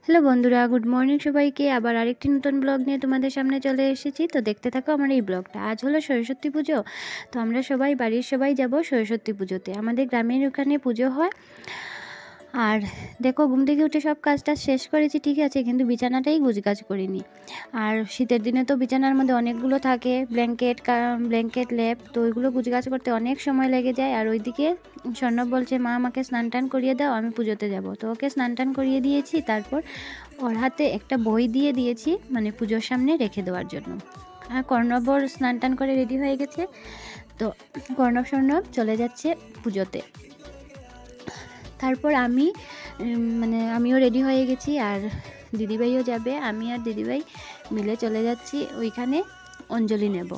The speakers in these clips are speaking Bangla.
হ্যালো বন্ধুরা, গুড মর্নিং সবাইকে। আবার আরেকটি নতুন ব্লগ নিয়ে তোমাদের সামনে চলে এসেছি। তো দেখতে থাকো আমার এই ব্লগটা। আজ হলো সরস্বতী পুজো। তো আমরা সবাই বাড়ির সবাই যাব সরস্বতী পুজোতে। আমাদের গ্রামের ওখানে পুজো হয়। আর দেখো, ঘুম থেকে উঠে সব কাজটা শেষ করেছি, ঠিক আছে, কিন্তু বিছানাটাই গুছগাছ করিনি। আর শীতের দিনে তো বিছানার মধ্যে অনেকগুলো থাকে, ব্ল্যাঙ্কেট লেপ, তো ওইগুলো গুছগাছ করতে অনেক সময় লেগে যায়। আর ওইদিকে স্বর্ণব বলছে, মা আমাকে স্নান টান করিয়ে দাও, আমি পুজোতে যাব। তো ওকে স্নান টান করিয়ে দিয়েছি। তারপর ওর হাতে একটা বই দিয়ে দিয়েছি, মানে পুজোর সামনে রেখে দেওয়ার জন্য। আর কর্ণবর স্নান টান করে রেডি হয়ে গেছে। তো স্বর্ণব চলে যাচ্ছে পুজোতে। তারপর আমিও রেডি হয়ে গেছি, আর দিদিভাইও যাবে। আমি আর দিদিভাই মিলে চলে যাচ্ছি ওইখানে অঞ্জলি নেব।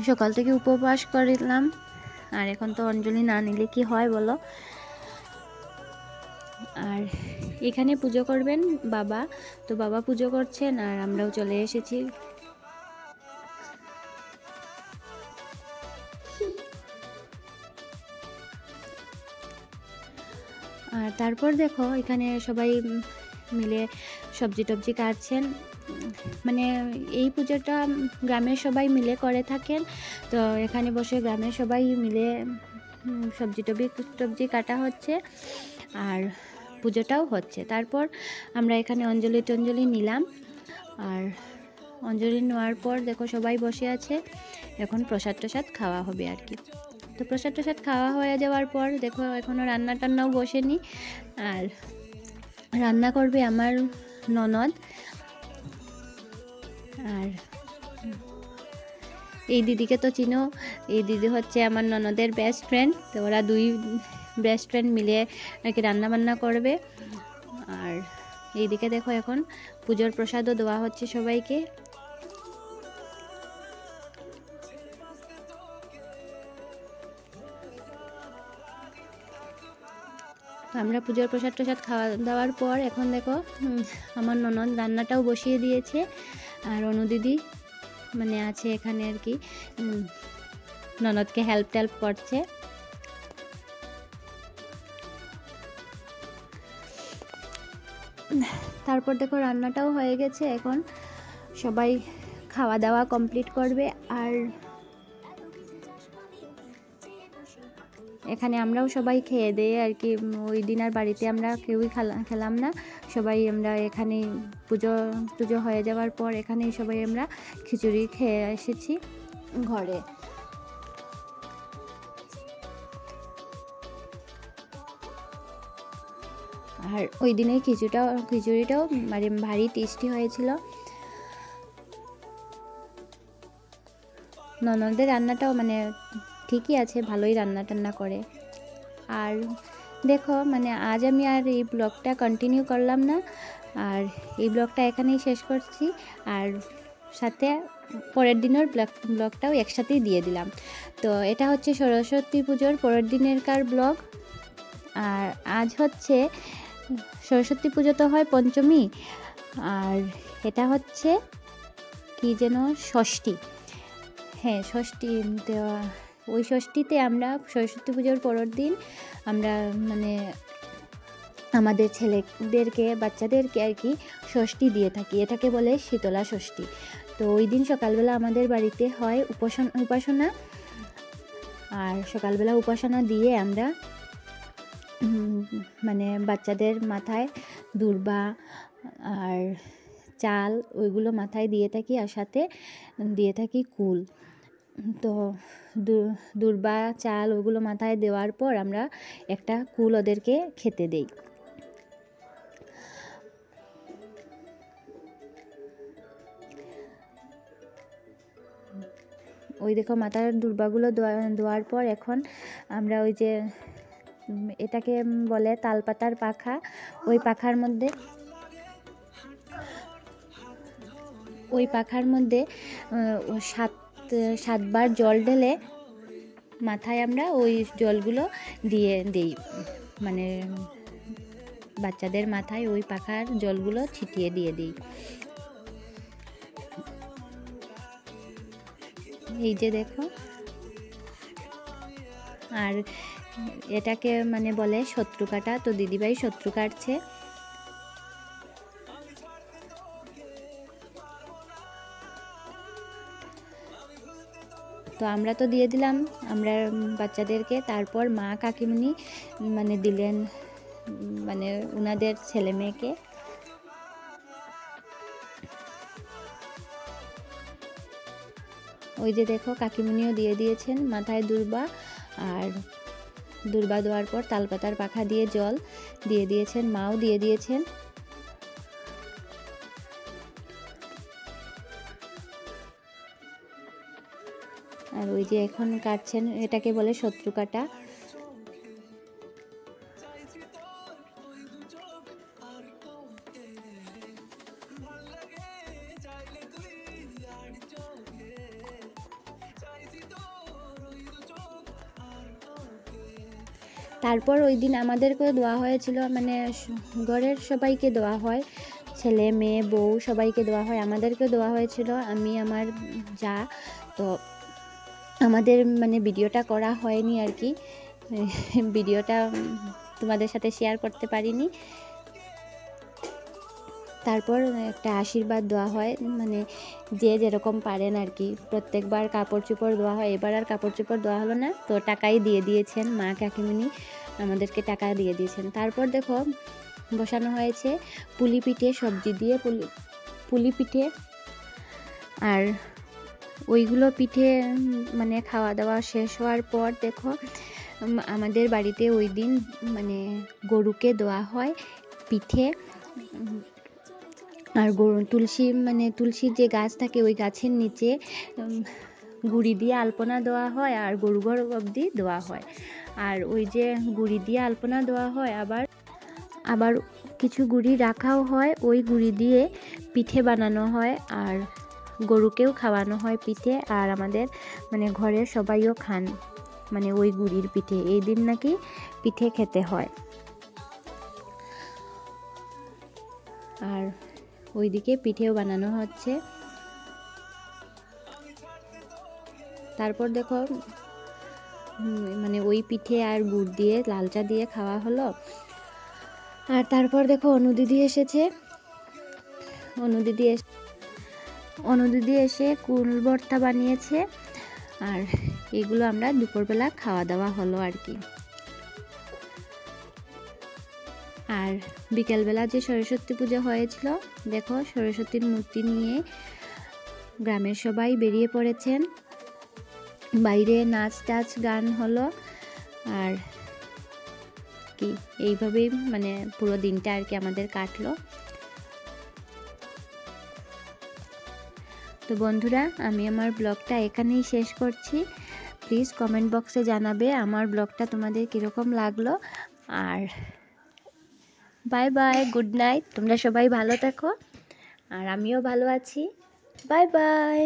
সকাল থেকে উপবাস করলাম, আর এখন তো অঞ্জলি না নিলে কি হয় বলো। আর এখানে পুজো করবেন বাবা, তো বাবা পুজো করছেন, আর আমরাও চলে এসেছি। আর তারপর দেখো, এখানে সবাই মিলে সবজি টবজি কাটছেন। মানে এই পুজোটা গ্রামের সবাই মিলে করে থাকেন। তো এখানে বসে গ্রামের সবাই মিলে সবজি টবজি কাটা হচ্ছে, আর পুজোটাও হচ্ছে। তারপর আমরা এখানে অঞ্জলি নিলাম। আর অঞ্জলি নেওয়ার পর দেখো সবাই বসে আছে, এখন প্রসাদ খাওয়া হবে আর কি। তো প্রসাদ খাওয়া হয়ে যাওয়ার পর দেখো, এখনও রান্না টান্নাও বসেনি। আর রান্না করবে আমার ননদ। আর এই দিদিকে তো চিনো, এই দিদি হচ্ছে আমার ননদের বেস্ট ফ্রেন্ড। তো ওরা দুই বেস্ট ফ্রেন্ড মিলে আর কি রান্না বান্না করবে। আর এইদিকে দেখো, এখন পুজোর প্রসাদও দেওয়া হচ্ছে সবাইকে। আমরা পুজোর প্রসাদ খাওয়া দাওয়ার পর এখন দেখো, আমার ননদ রান্নাটাও বসিয়ে দিয়েছে। আর অনুদিদি মানে আছে এখানে আর কি, ননদকে হেল্প করছে। তারপর দেখো রান্নাটাও হয়ে গেছে, এখন সবাই খাওয়া দাওয়া কমপ্লিট করবে। আর এখানে আমরাও সবাই খেয়ে দিয়ে আর কি, ওই দিন আর বাড়িতে আমরা কেউই খেলাম না। সবাই আমরা এখানে পুজো হয়ে যাওয়ার পর এখানেই সবাই আমরা খিচুড়ি খেয়ে এসেছি ঘরে। আর ওই দিনে খিচুড়িটাও মানে ভারী টেস্টি হয়েছিল। ননদের রান্নাটাও মানে ঠিকই আছে, ভালোই রান্না টান্না করে। আর দেখো, মানে আজ আমি আর এই ব্লগটা কন্টিনিউ করলাম না, আর এই ব্লগটা এখানেই শেষ করছি। আর সাথে পরের দিনের ব্লগটাও একসাথেই দিয়ে দিলাম। তো এটা হচ্ছে সরস্বতী পুজোর পরের দিনেরকার ব্লগ। আর আজ হচ্ছে সরস্বতী পুজো, তো হয় পঞ্চমী, আর এটা হচ্ছে কি যেন ষষ্ঠী। হ্যাঁ, ষষ্ঠী। ওই ষষ্ঠীতে আমরা সরস্বতী পুজোর পরের দিন আমরা মানে আমাদের ছেলেদেরকে, বাচ্চাদেরকে আর কি ষষ্ঠী দিয়ে থাকি। এটাকে বলে শীতলা ষষ্ঠী। তো ওই দিন সকালবেলা আমাদের বাড়িতে হয় উপাসনা। আর সকালবেলা উপাসনা দিয়ে আমরা মানে বাচ্চাদের মাথায় দূর্বা আর চাল ওইগুলো মাথায় দিয়ে থাকি, আর সাথে দিয়ে থাকি কুল। তো দূর্বা চাল ওগুলো মাথায় দেওয়ার পর আমরা একটা কুল ওদেরকে খেতে দেই। ওই দেখো, মাথার দূর্বাগুলো দেওয়ার পর এখন আমরা ওই যে এটাকে বলে তালপাতার পাখা, ওই পাখার মধ্যে 7বার জল ঢেলে মাথায় আমরা ওই জলগুলো দিয়ে দিই, মানে বাচ্চাদের মাথায় ওই পাখার জলগুলো ছিটিয়ে দিয়ে দিই। এই যে দেখো, আর এটাকে মানে বলে শত্রু কাটা। তো দিদিভাই শত্রু কাটছে। তো আমরা তো দিয়ে দিলাম আমরা বাচ্চাদেরকে। তারপর মা কাকিমুনি মানে দিলেন মানে ওনাদের ছেলে মেয়েকে। ওই যে দেখো কাকিমুনিও দিয়ে দিয়েছেন মাথায় দুর্বা, আর দুর্বা দেওয়ার পর তালপাতার পাখা দিয়ে জল দিয়ে দিয়েছেন, মাও দিয়ে দিয়েছেন। আর ওই যে এখন কাটছেন, এটাকে বলে শত্রু কাটা। তারপর ওই দিন আমাদেরকেও দেওয়া হয়েছিল, মানে ঘরের সবাইকে দেওয়া হয়, ছেলে মেয়ে বউ সবাইকে দেওয়া হয়, আমাদেরকেও দেওয়া হয়েছিল, আমি আমার যা। তো আমাদের মানে ভিডিওটা করা হয়নি আর কি, ভিডিওটা তোমাদের সাথে শেয়ার করতে পারিনি। তারপর একটা আশীর্বাদ দেওয়া হয়, মানে যে যেরকম পারেন আর কি। প্রত্যেকবার কাপড় চোপড় দেওয়া হয়, এবার আর কাপড় চোপড় দেওয়া হলো না, তো টাকাই দিয়ে দিয়েছেন মা কাকিমুনি, আমাদেরকে টাকা দিয়ে দিয়েছেন। তারপর দেখো বসানো হয়েছে পুলি পিঠে, সবজি দিয়ে পুলি পিঠে। আর ওইগুলো পিঠে মানে খাওয়া দাওয়া শেষ হওয়ার পর দেখো আমাদের বাড়িতে ওই দিন মানে গরুকে দেওয়া হয় পিঠে। আর তুলসী মানে তুলসীর যে গাছ থাকে ওই গাছের নিচে গুড়ি দিয়ে আলপনা দেওয়া হয়, আর গরু ঘর অবধি দেওয়া হয়। আর ওই যে গুড়ি দিয়ে আলপনা দেওয়া হয়, আবার কিছু গুড়ি রাখাও হয়, ওই গুড়ি দিয়ে পিঠে বানানো হয়, আর গরুকেও খাওয়ানো হয় পিঠে। আর আমাদের মানে ঘরের সবাইও খান মানে ওই গুড়ির পিঠে, এই দিন নাকি পিঠে খেতে হয়। আর ওইদিকে পিঠেও বানানো হচ্ছে। তারপর দেখো মানে ওই পিঠে আর গুড় দিয়ে লাল চা দিয়ে খাওয়া হলো। আর তারপর দেখো অনুদিদি এসেছে, অনুদিদি এসে কুল ভর্তা বানিয়েছে, আর এগুলো আমরা দুপুরবেলা খাওয়া দাওয়া হলো আর কি। আর বিকেলবেলা যে সরস্বতী পূজা হয়েছিল, দেখো সরস্বতীর মূর্তি নিয়ে গ্রামের সবাই বেরিয়ে পড়েছেন, বাইরে নাচ টাচ গান হলো। আর কি এইভাবেই মানে পুরো দিনটা আর কি আমাদের কাটলো। তো বন্ধুরা, আমি আমার ব্লগটা এখানেই শেষ করছি। প্লিজ কমেন্ট বক্সে জানাবে আমার ব্লগটা তোমাদের কীরকম লাগলো। আর বাই বাই, গুড নাইট, তোমরা সবাই ভালো থাকো, আর আমিও ভালো আছি। Bye bye.